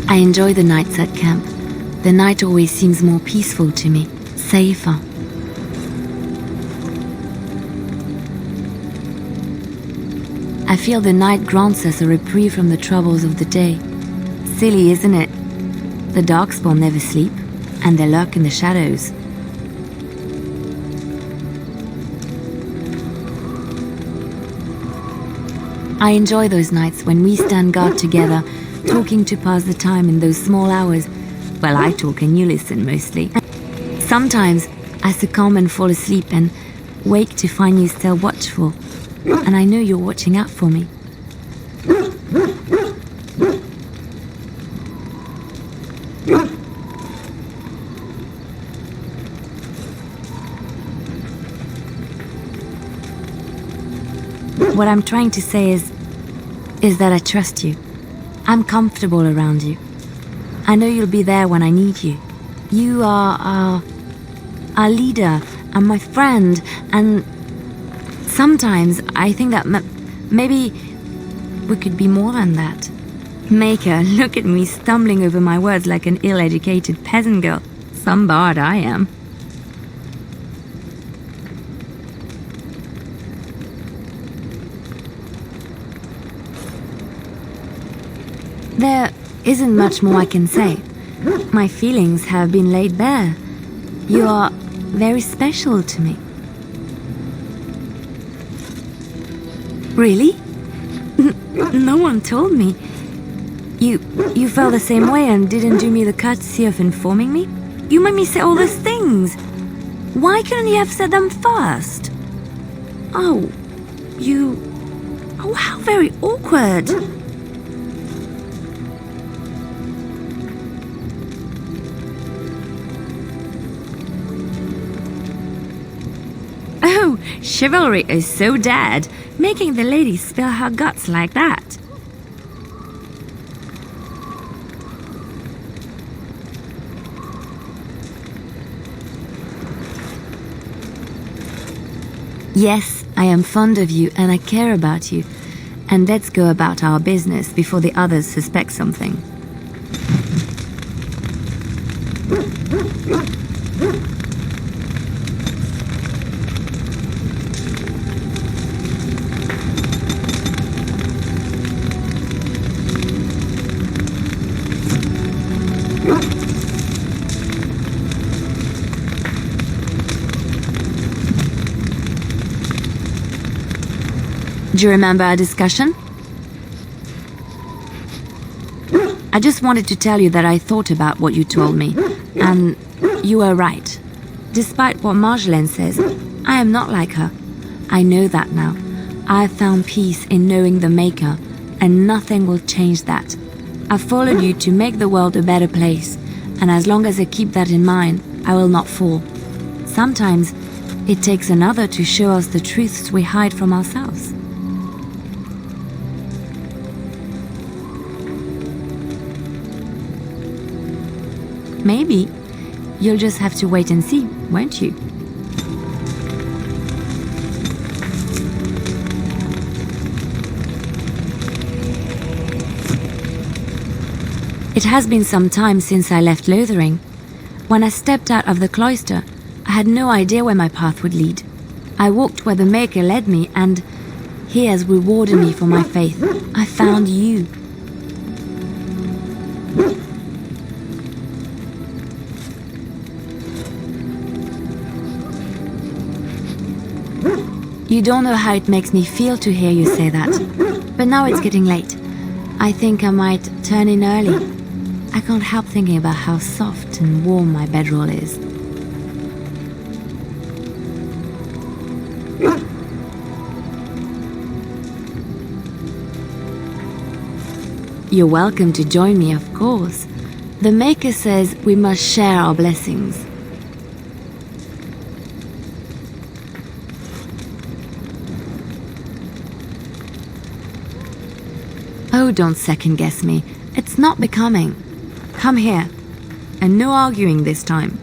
I enjoy the nights at camp. The night always seems more peaceful to me, safer. I feel the night grants us a reprieve from the troubles of the day. Silly, isn't it? The Darkspawn never sleep, and they lurk in the shadows. I enjoy those nights when we stand guard together, talking to pass the time in those small hours. Well, I talk and you listen mostly. Sometimes I succumb and fall asleep and wake to find you still watchful. And I know you're watching out for me. What I'm trying to say is that I trust you. I'm comfortable around you. I know you'll be there when I need you. You are our leader and my friend, and sometimes I think that maybe we could be more than that. Maker, look at me stumbling over my words like an ill-educated peasant girl. Some bard I am. There isn't much more I can say. My feelings have been laid bare. You are very special to me. Really? No one told me. You felt the same way and didn't do me the courtesy of informing me? You made me say all those things. Why couldn't you have said them first? Oh, how very awkward. Oh, chivalry is so dead, making the lady spill her guts like that. Yes, I am fond of you and I care about you. And let's go about our business before the others suspect something. Do you remember our discussion? I just wanted to tell you that I thought about what you told me, and you were right. Despite what Marjolaine says, I am not like her. I know that now. I have found peace in knowing the Maker, and nothing will change that. I followed you to make the world a better place, and as long as I keep that in mind, I will not fall. Sometimes, it takes another to show us the truths we hide from ourselves. Maybe you'll just have to wait and see, won't you? It has been some time since I left Lothering. When I stepped out of the cloister, I had no idea where my path would lead. I walked where the Maker led me, and he has rewarded me for my faith. I found you. You don't know how it makes me feel to hear you say that. But now it's getting late. I think I might turn in early. I can't help thinking about how soft and warm my bedroll is. You're welcome to join me, of course. The Maker says we must share our blessings. Oh, don't second-guess me. It's not becoming. Come here. And no arguing this time.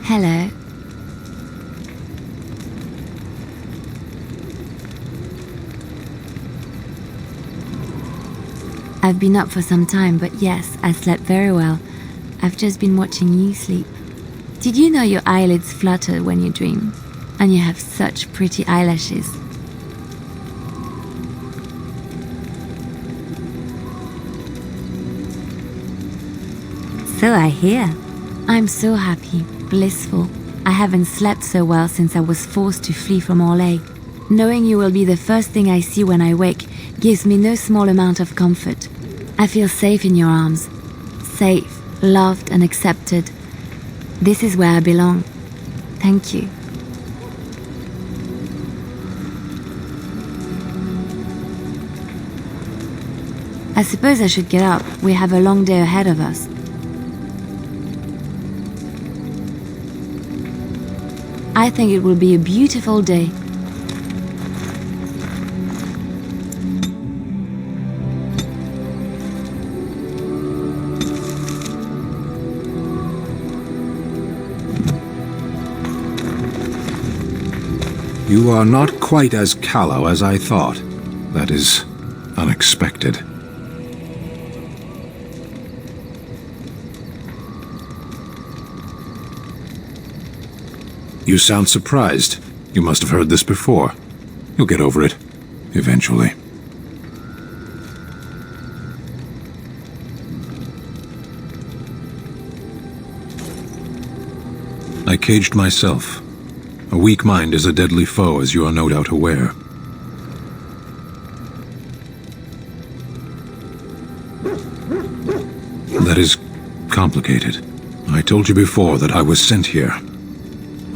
Hello. I've been up for some time, but yes, I slept very well. I've just been watching you sleep. Did you know your eyelids flutter when you dream? And you have such pretty eyelashes. So I hear. I'm so happy, blissful. I haven't slept so well since I was forced to flee from Orlais. Knowing you will be the first thing I see when I wake gives me no small amount of comfort. I feel safe in your arms. Safe, loved and accepted. This is where I belong. Thank you. I suppose I should get up. We have a long day ahead of us. I think it will be a beautiful day. You are not quite as callow as I thought. That is unexpected. You sound surprised. You must have heard this before. You'll get over it, eventually. I caged myself. A weak mind is a deadly foe, as you are no doubt aware. That is complicated. I told you before that I was sent here.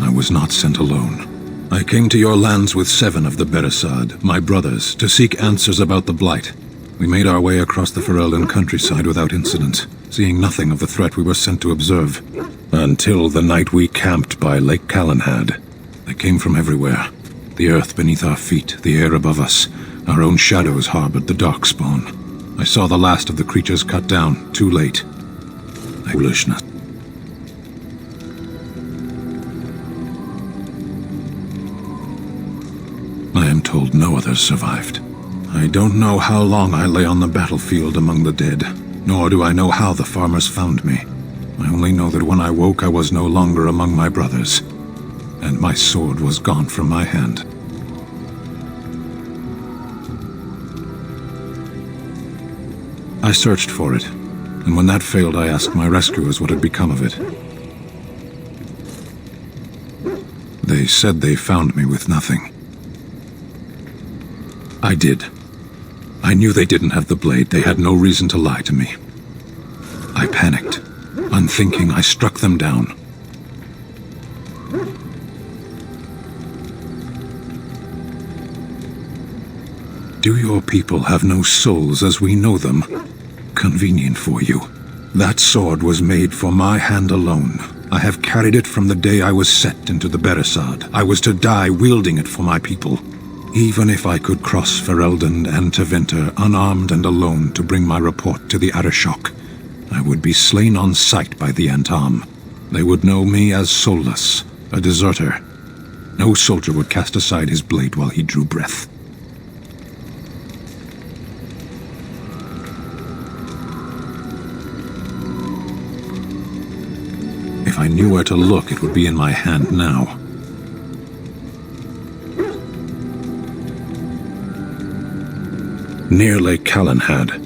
I was not sent alone. I came to your lands with 7 of the Beresad, my brothers, to seek answers about the Blight. We made our way across the Ferelden countryside without incident, seeing nothing of the threat we were sent to observe. Until the night we camped by Lake Calenhad. They came from everywhere. The earth beneath our feet, the air above us. Our own shadows harbored the darkspawn. I saw the last of the creatures cut down, too late. Foolishness. I am told no others survived. I don't know how long I lay on the battlefield among the dead, nor do I know how the farmers found me. I only know that when I woke I was no longer among my brothers, and my sword was gone from my hand. I searched for it, and when that failed I asked my rescuers what had become of it. They said they found me with nothing. I did. I knew they didn't have the blade. They had no reason to lie to me. I panicked. Unthinking, I struck them down. Do your people have no souls as we know them? Convenient for you. That sword was made for my hand alone. I have carried it from the day I was set into the Beresad. I was to die wielding it for my people. Even if I could cross Ferelden and Tevinter unarmed and alone to bring my report to the Arishok, I would be slain on sight by the Antam. They would know me as soulless, a deserter. No soldier would cast aside his blade while he drew breath. If I knew where to look, it would be in my hand now. Near Lake Calenhad.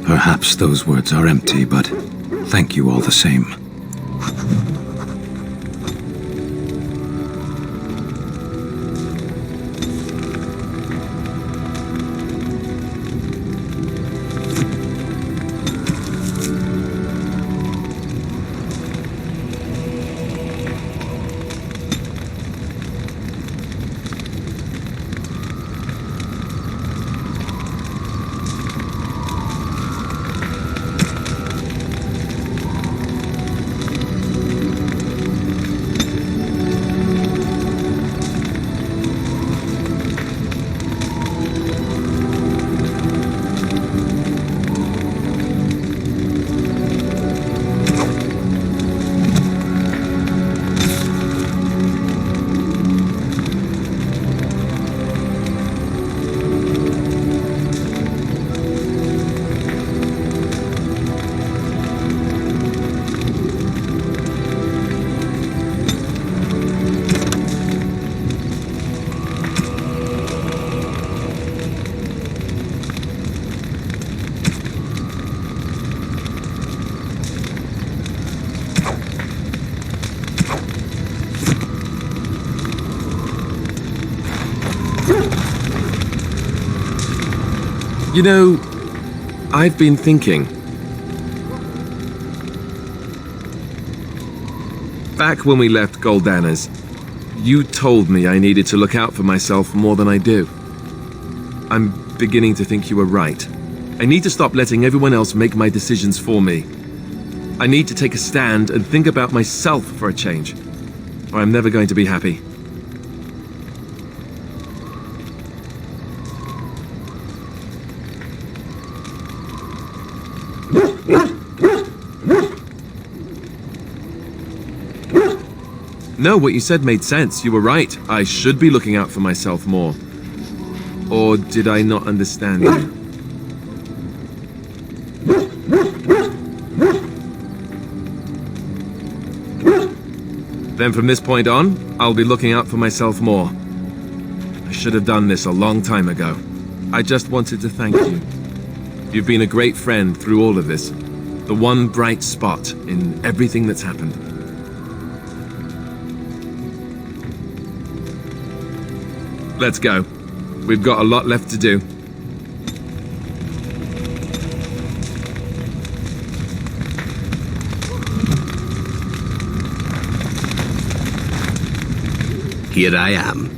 Perhaps those words are empty, but thank you all the same. You know, I've been thinking. Back when we left Goldana's, you told me I needed to look out for myself more than I do. I'm beginning to think you were right. I need to stop letting everyone else make my decisions for me. I need to take a stand and think about myself for a change, or I'm never going to be happy. No, what you said made sense. You were right. I should be looking out for myself more. Or did I not understand you? Then from this point on, I'll be looking out for myself more. I should have done this a long time ago. I just wanted to thank you. You've been a great friend through all of this. The one bright spot in everything that's happened. Let's go. We've got a lot left to do. Here I am.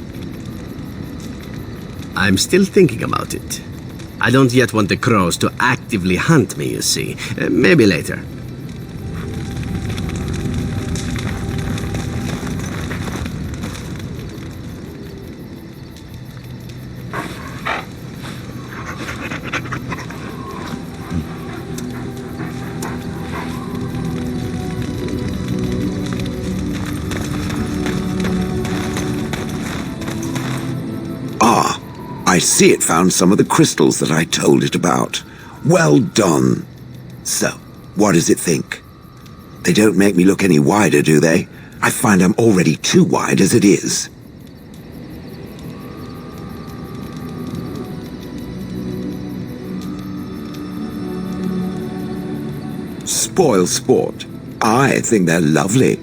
I'm still thinking about it. I don't yet want the crows to actively hunt me, you see. Maybe later. I see it found some of the crystals that I told it about. Well done. So, what does it think? They don't make me look any wider, do they? I find I'm already too wide as it is. Spoil sport. I think they're lovely.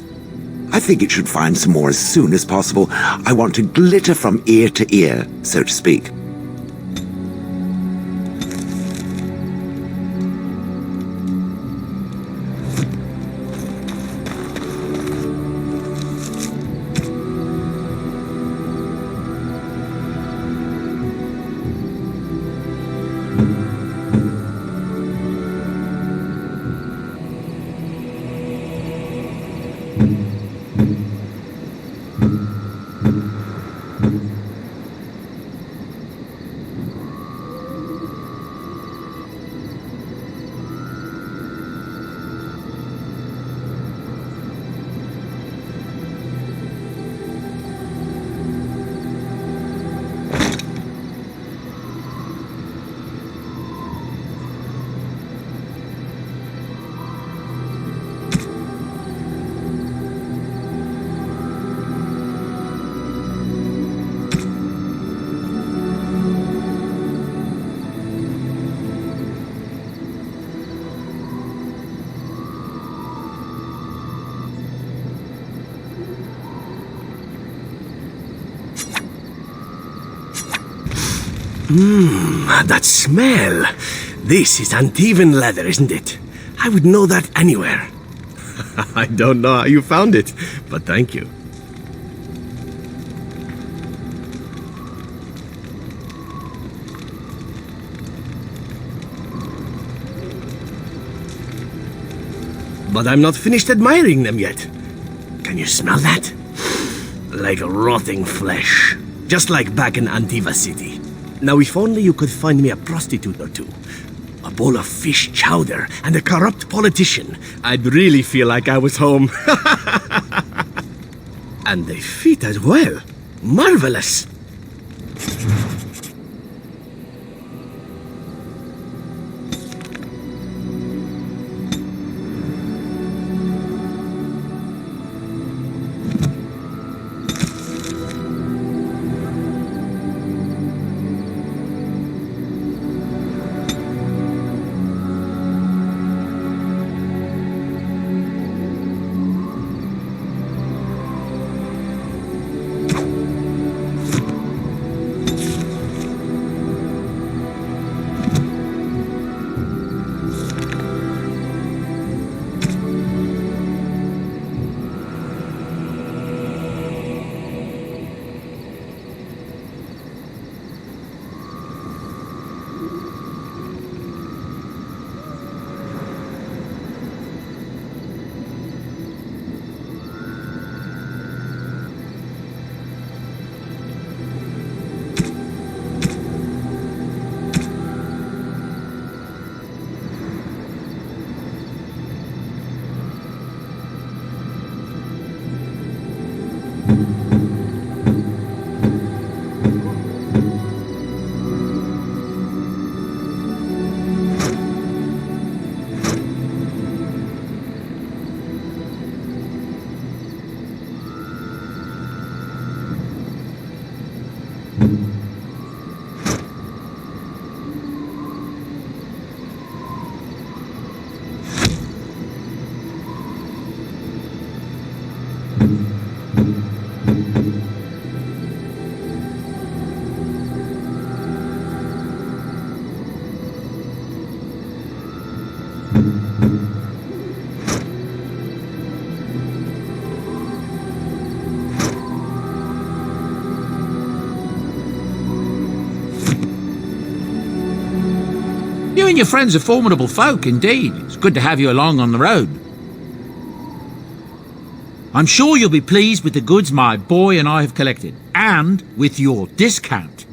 I think it should find some more as soon as possible. I want to glitter from ear to ear, so to speak. That smell. This is uneven leather, isn't it? I would know that anywhere. I don't know how you found it, but thank you. But I'm not finished admiring them yet. Can you smell that? Like rotting flesh. Just like back in Antiva City. Now, if only you could find me a prostitute or two, a bowl of fish chowder, and a corrupt politician, I'd really feel like I was home. And they fit as well. Marvelous. You and your friends are formidable folk, indeed. It's good to have you along on the road. I'm sure you'll be pleased with the goods my boy and I have collected, and with your discount.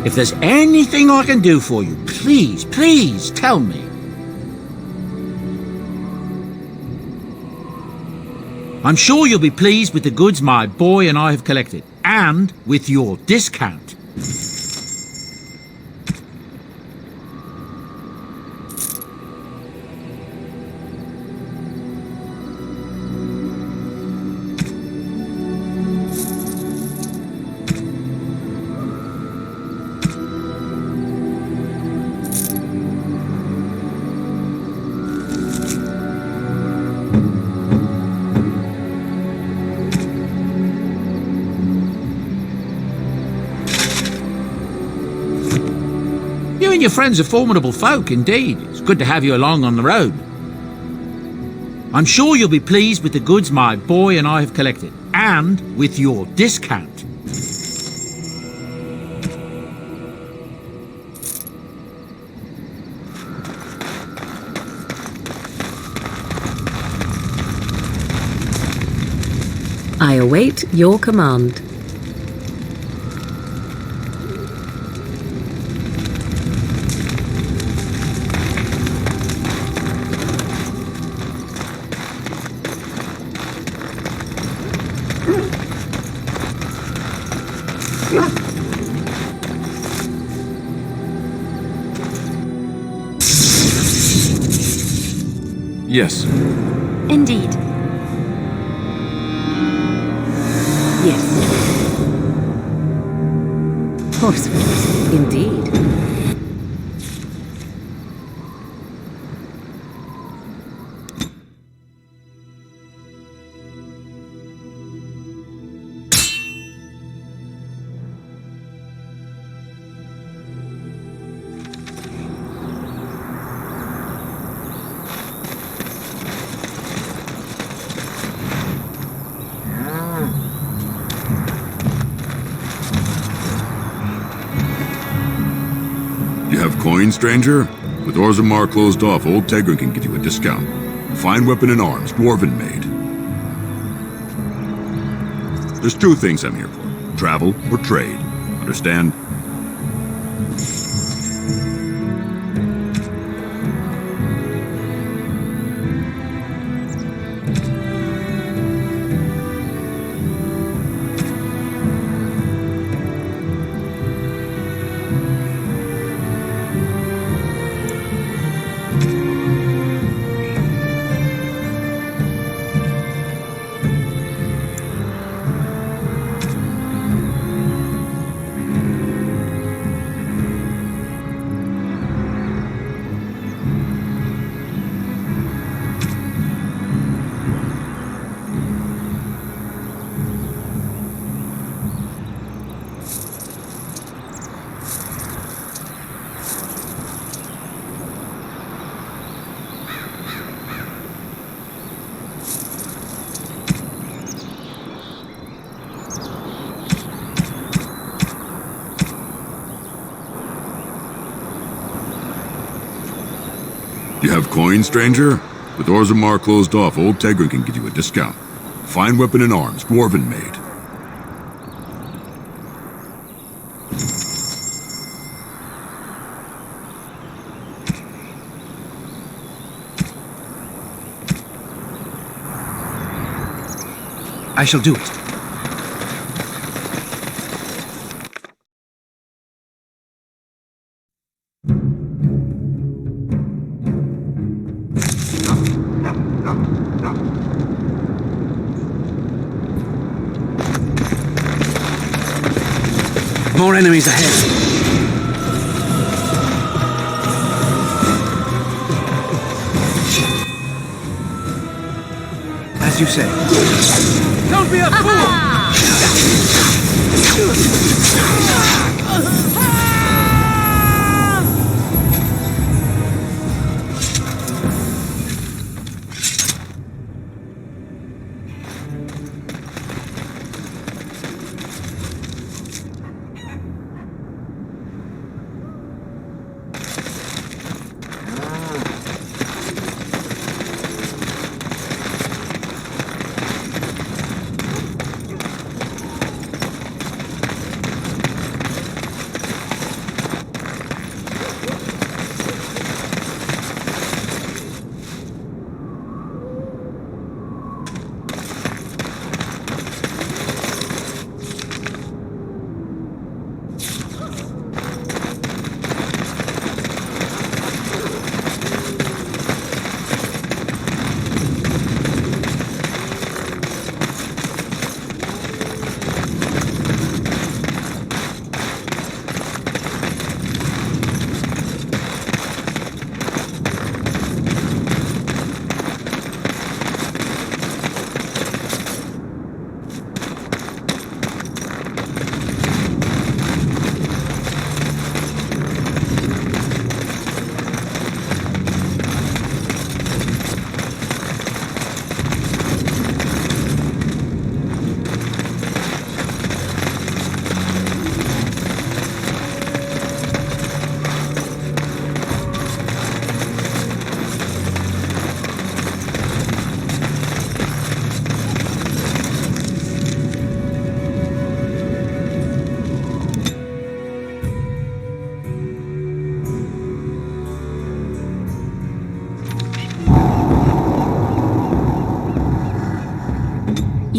If there's anything I can do for you, please, please tell me. I'm sure you'll be pleased with the goods my boy and I have collected, and with your discount. You and your friends are formidable folk, indeed. It's good to have you along on the road. I'm sure you'll be pleased with the goods my boy and I have collected, and with your discount. I await your command. Yes. Indeed. Yes. Forceful, indeed. You have coin, stranger? With Orzammar closed off, old Tegrin can give you a discount. Fine weapon and arms, dwarven made. There's two things I'm here for. Travel or trade. Understand? You have coin, stranger? With Orzammar closed off, old Tegrin can give you a discount. Fine weapon and arms, dwarven made. I shall do it. More enemies ahead. As you say. Don't be a fool!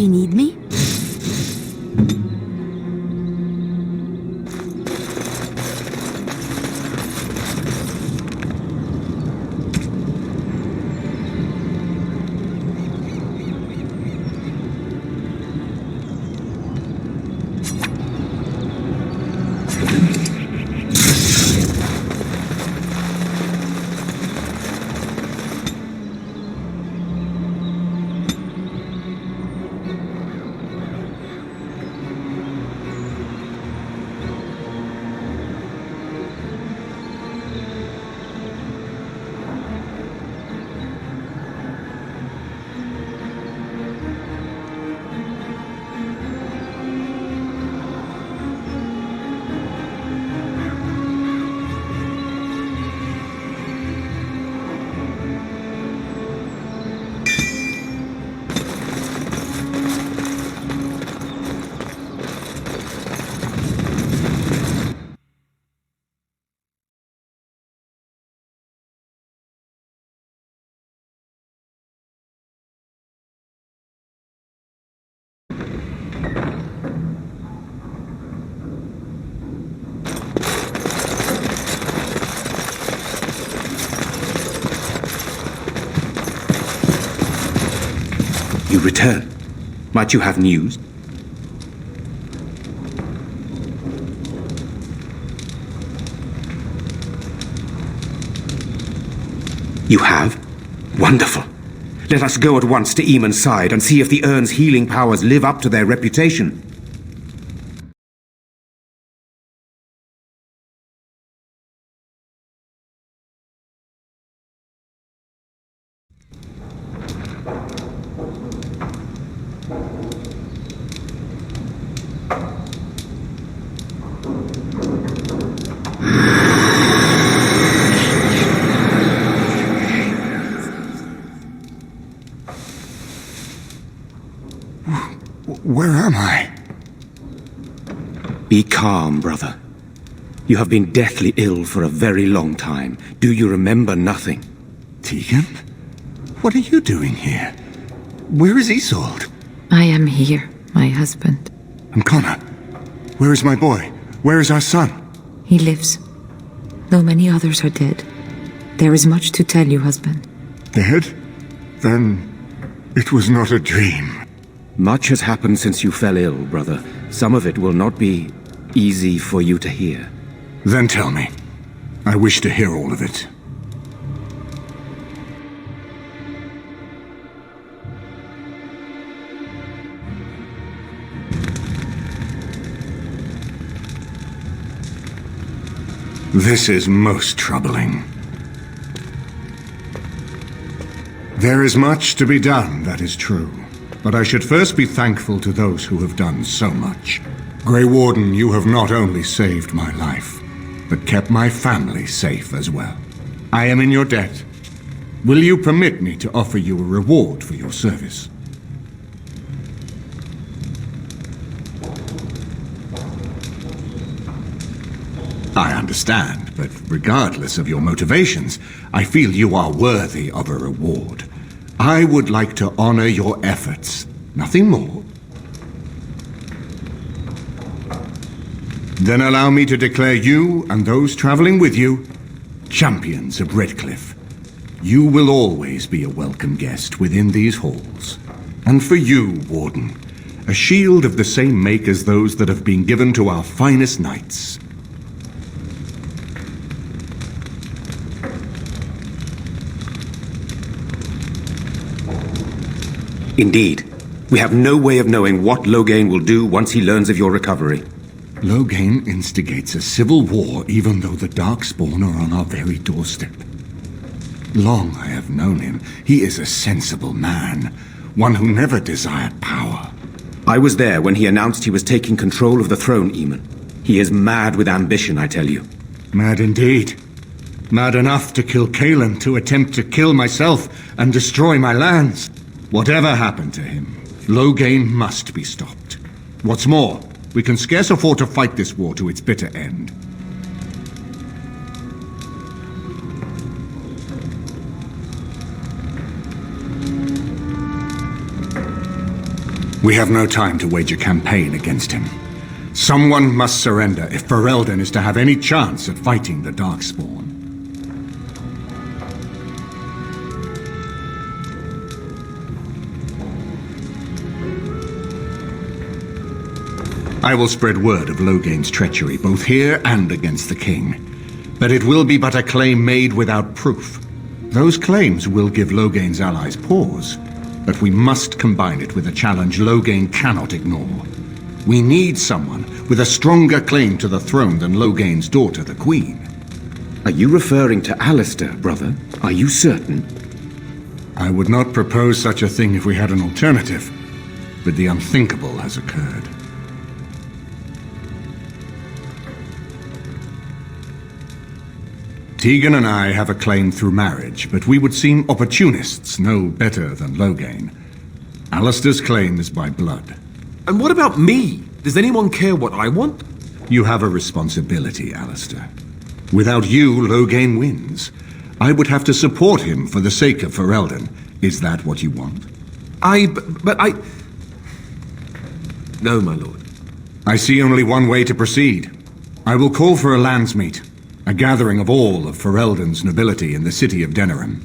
he need me? You return. Might you have news? You have? Wonderful. Let us go at once to Eamon's side and see if the urn's healing powers live up to their reputation. Where am I? Be calm, brother. You have been deathly ill for a very long time. Do you remember nothing? Tegan? What are you doing here? Where is Isolde? I am here, my husband. And Connor? Where is my boy? Where is our son? He lives, though many others are dead. There is much to tell you, husband. Dead? Then it was not a dream. Much has happened since you fell ill, brother. Some of it will not be easy for you to hear. Then tell me. I wish to hear all of it. This is most troubling. There is much to be done, that is true. But I should first be thankful to those who have done so much. Grey Warden, you have not only saved my life, but kept my family safe as well. I am in your debt. Will you permit me to offer you a reward for your service? I understand, but regardless of your motivations, I feel you are worthy of a reward. I would like to honor your efforts, nothing more. Then allow me to declare you and those traveling with you champions of Redcliffe. You will always be a welcome guest within these halls. And for you, Warden, a shield of the same make as those that have been given to our finest knights. Indeed. We have no way of knowing what Loghain will do once he learns of your recovery. Loghain instigates a civil war even though the Darkspawn are on our very doorstep. Long I have known him. He is a sensible man, one who never desired power. I was there when he announced he was taking control of the throne, Eamon. He is mad with ambition, I tell you. Mad indeed. Mad enough to kill Kaelan, to attempt to kill myself and destroy my lands. Whatever happened to him, Loghain must be stopped. What's more, we can scarce afford to fight this war to its bitter end. We have no time to wage a campaign against him. Someone must surrender if Ferelden is to have any chance at fighting the Darkspawn. I will spread word of Logain's treachery, both here and against the king. But it will be but a claim made without proof. Those claims will give Logain's allies pause, but we must combine it with a challenge Logain cannot ignore. We need someone with a stronger claim to the throne than Logain's daughter, the Queen. Are you referring to Alistair, brother? Are you certain? I would not propose such a thing if we had an alternative, but the unthinkable has occurred. Tegan and I have a claim through marriage, but we would seem opportunists no better than Logain. Alistair's claim is by blood. And what about me? Does anyone care what I want? You have a responsibility, Alistair. Without you, Logain wins. I would have to support him for the sake of Ferelden. Is that what you want? But I... No, my lord. I see only one way to proceed. I will call for a landsmeet, a gathering of all of Ferelden's nobility in the city of Denerim.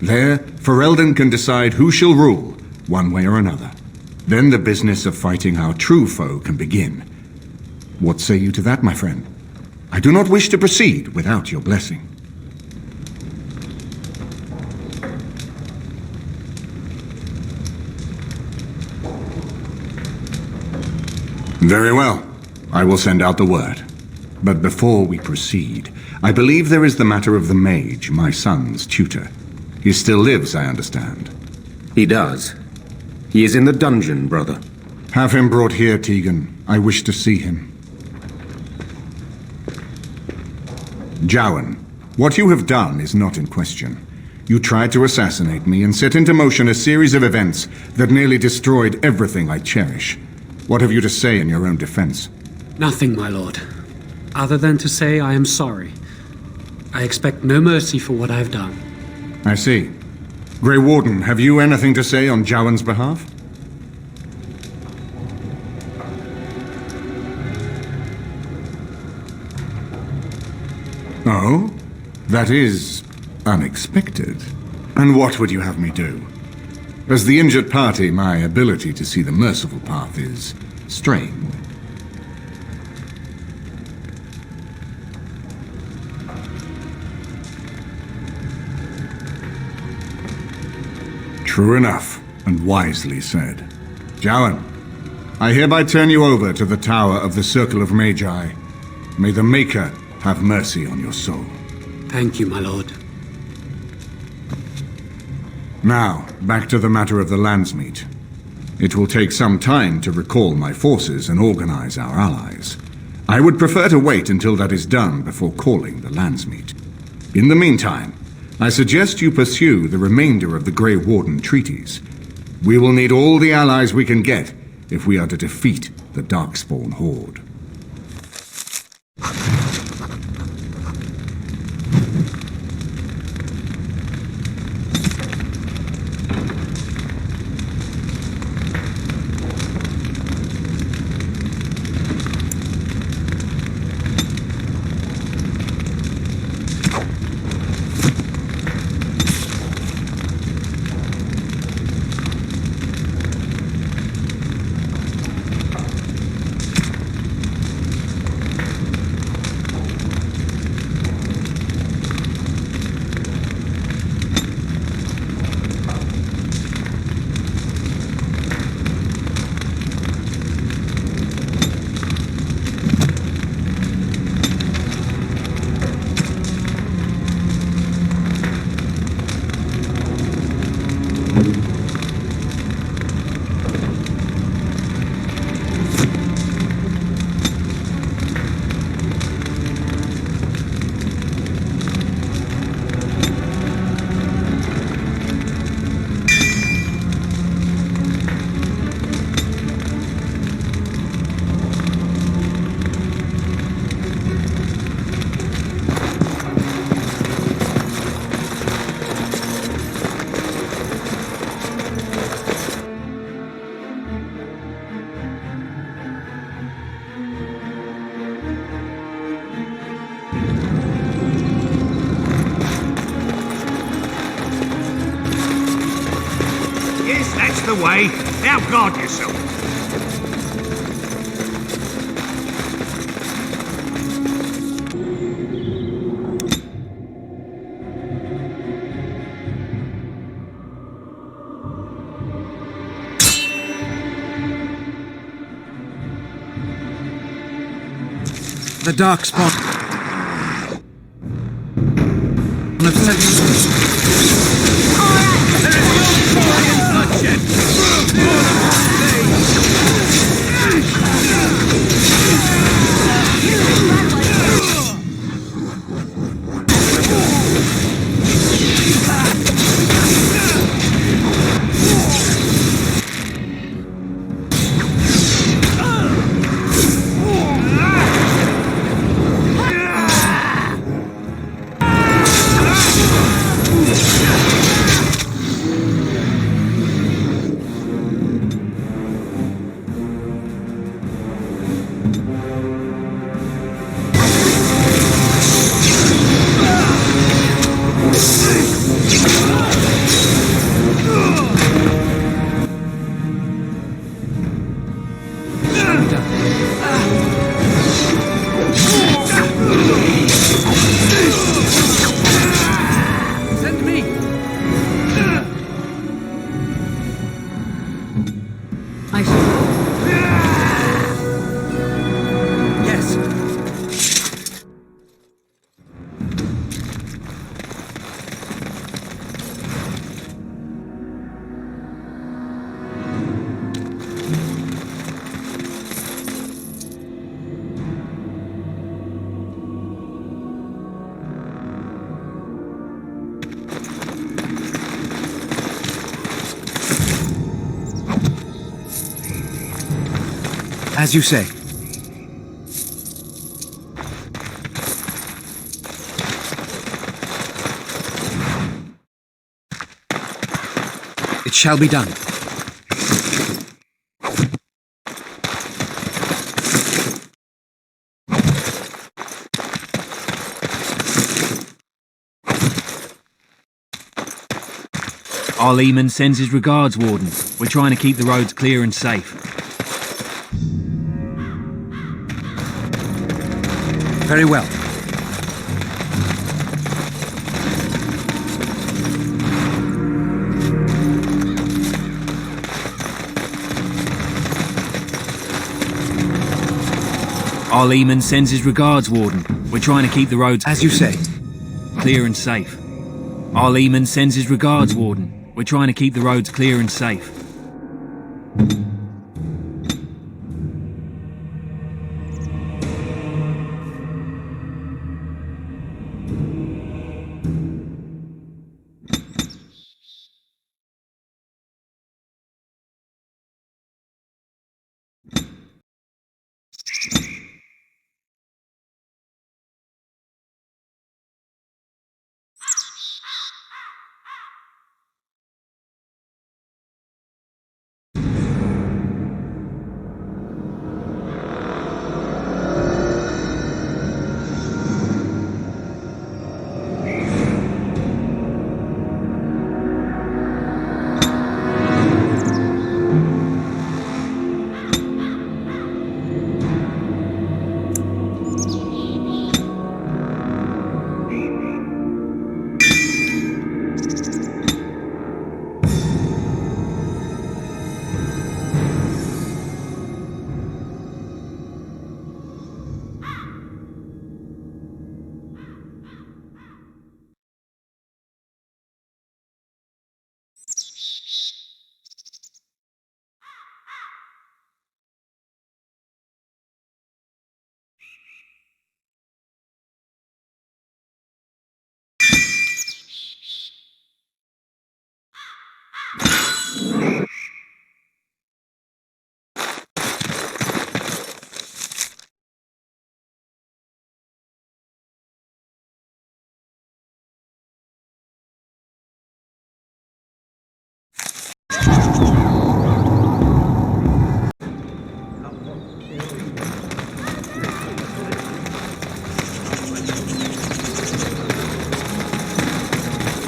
There, Ferelden can decide who shall rule, one way or another. Then the business of fighting our true foe can begin. What say you to that, my friend? I do not wish to proceed without your blessing. Very well. I will send out the word. But before we proceed, I believe there is the matter of the mage, my son's tutor. He still lives, I understand. He does. He is in the dungeon, brother. Have him brought here, Tegan. I wish to see him. Jowan, what you have done is not in question. You tried to assassinate me and set into motion a series of events that nearly destroyed everything I cherish. What have you to say in your own defense? Nothing, my lord. Other than to say I am sorry. I expect no mercy for what I have done. I see. Grey Warden, have you anything to say on Jowan's behalf? Oh? That is unexpected. And what would you have me do? As the injured party, my ability to see the merciful path is strained. True enough, and wisely said. Jowan, I hereby turn you over to the Tower of the Circle of Magi. May the Maker have mercy on your soul. Thank you, my lord. Now, back to the matter of the landsmeet. It will take some time to recall my forces and organize our allies. I would prefer to wait until that is done before calling the landsmeet. In the meantime, I suggest you pursue the remainder of the Grey Warden treaties. We will need all the allies we can get if we are to defeat the Darkspawn Horde. the way. Now guard yourself. The dark spot. As you say. It shall be done. Arl Eamon sends his regards, Warden. We're trying to keep the roads clear and safe. Very well. Arl Eamon sends his regards, Warden. We're trying to keep the roads, as you say, clear and safe. Arl Eamon sends his regards, Warden. We're trying to keep the roads clear and safe.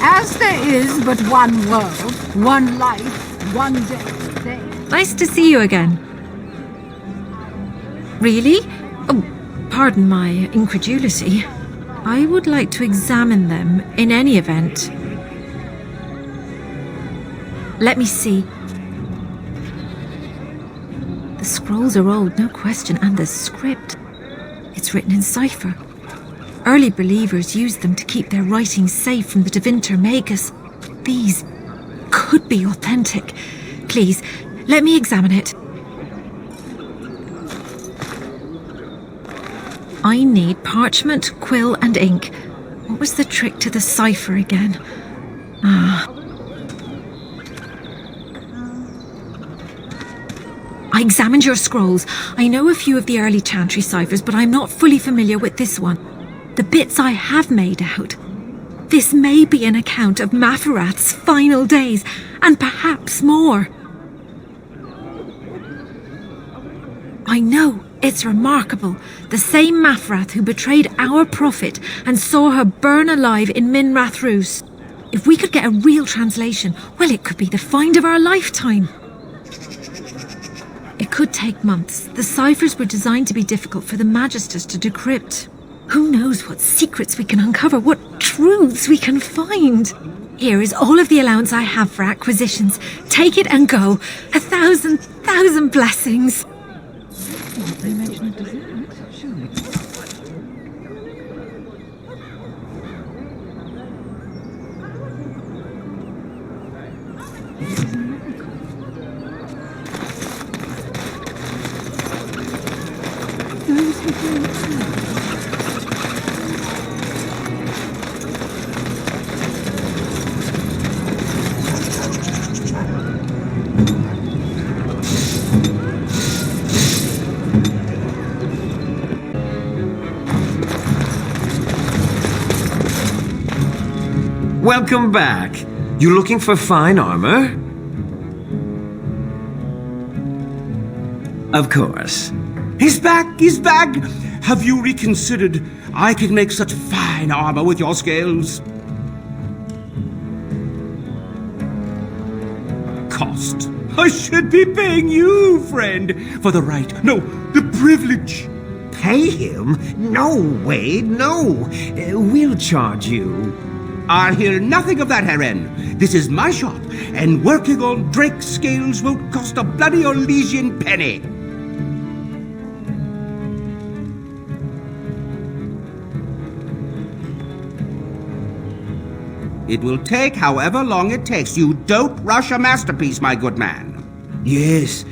As there is but one world, one life, one day. Nice to see you again. Really? Oh, pardon my incredulity. I would like to examine them in any event. Let me see. The scrolls are old, no question, and the script. It's written in cipher. Early believers used them to keep their writings safe from the Devinter Magus. These could be authentic. Please, let me examine it. I need parchment, quill, and ink. What was the trick to the cipher again? I examined your scrolls. I know a few of the early Chantry ciphers, but I'm not fully familiar with this one. The bits I have made out. This may be an account of Maferath's final days, and perhaps more. I know, it's remarkable. The same Maferath who betrayed our prophet and saw her burn alive in Minrath Rus. If we could get a real translation, well, it could be the find of our lifetime. It could take months. The ciphers were designed to be difficult for the Magisters to decrypt. Who knows what secrets we can uncover, what truths we can find. Here is all of the allowance I have for acquisitions. Take it and go. 1,000 blessings. They mentioned a dessert, surely. Welcome back. You looking for fine armor? Of course. He's back! He's back! Have you reconsidered? I can make such fine armor with your scales. Cost. I should be paying you, friend, for the right, no, the privilege. Pay him? No, Wade, no. We'll charge you. I'll hear nothing of that, Heron. This is my shop, and working on Drake's scales won't cost a bloody Orlesian penny. It will take however long it takes. You don't rush a masterpiece, my good man. Yes,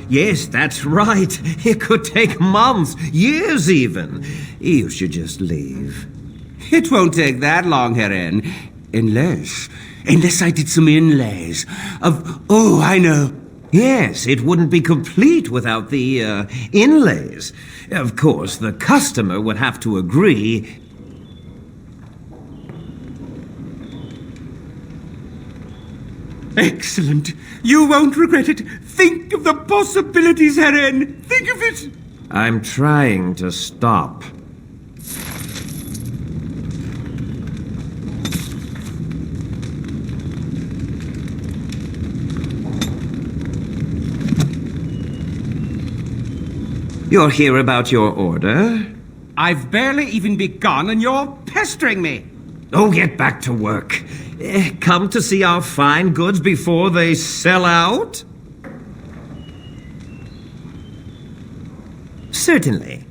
that's right. It could take months, years even. You should just leave. It won't take that long, Heron. Unless I did some inlays of... Oh, I know. Yes, it wouldn't be complete without the, inlays. Of course, the customer would have to agree. Excellent. You won't regret it. Think of the possibilities, Heron. Think of it. I'm trying to stop. You're here about your order? I've barely even begun and you're pestering me. Oh, get back to work. Come to see our fine goods before they sell out? Certainly.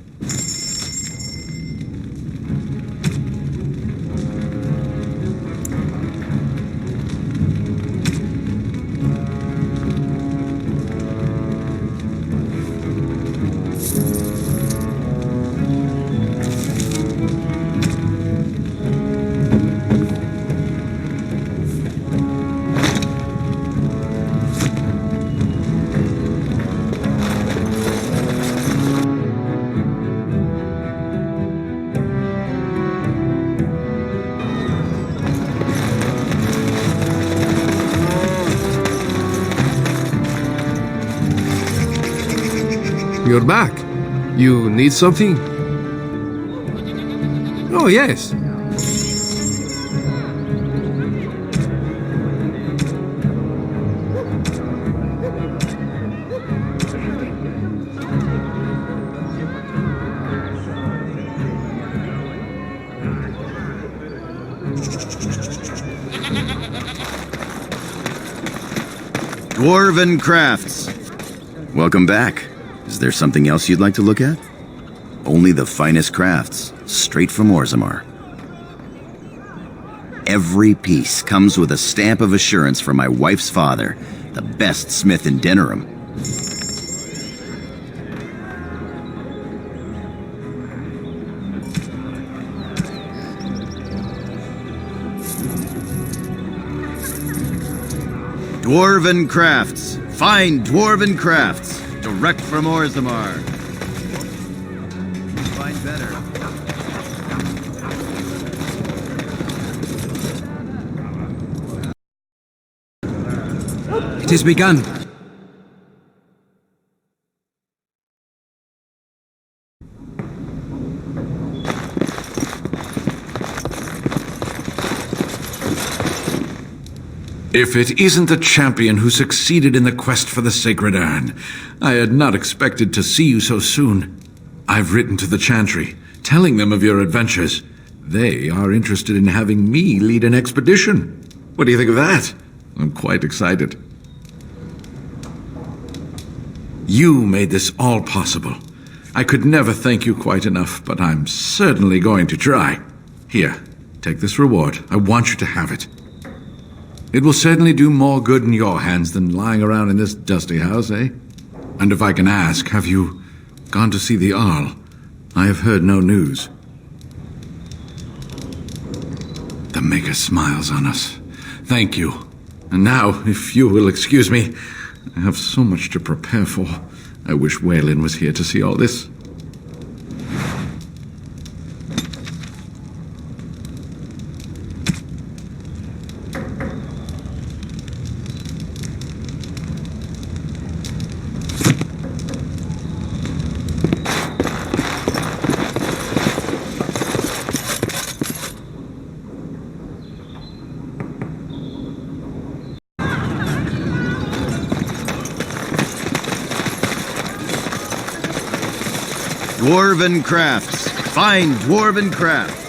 You're back. You need something? Oh, yes. Dwarven Crafts. Welcome back. Is there something else you'd like to look at? Only the finest crafts, straight from Orzammar. Every piece comes with a stamp of assurance from my wife's father, the best smith in Denerim. Dwarven Crafts. Fine Dwarven Crafts. Direct from Orzammar. Find better. It has begun. If it isn't the champion who succeeded in the quest for the Sacred Urn, I had not expected to see you so soon. I've written to the Chantry, telling them of your adventures. They are interested in having me lead an expedition. What do you think of that? I'm quite excited. You made this all possible. I could never thank you quite enough, but I'm certainly going to try. Here, take this reward. I want you to have it. It will certainly do more good in your hands than lying around in this dusty house, eh? And if I can ask, have you gone to see the Arl? I have heard no news. The Maker smiles on us. Thank you. And now, if you will excuse me, I have so much to prepare for. I wish Waylon was here to see all this. Dwarven Crafts. Fine Dwarven Crafts.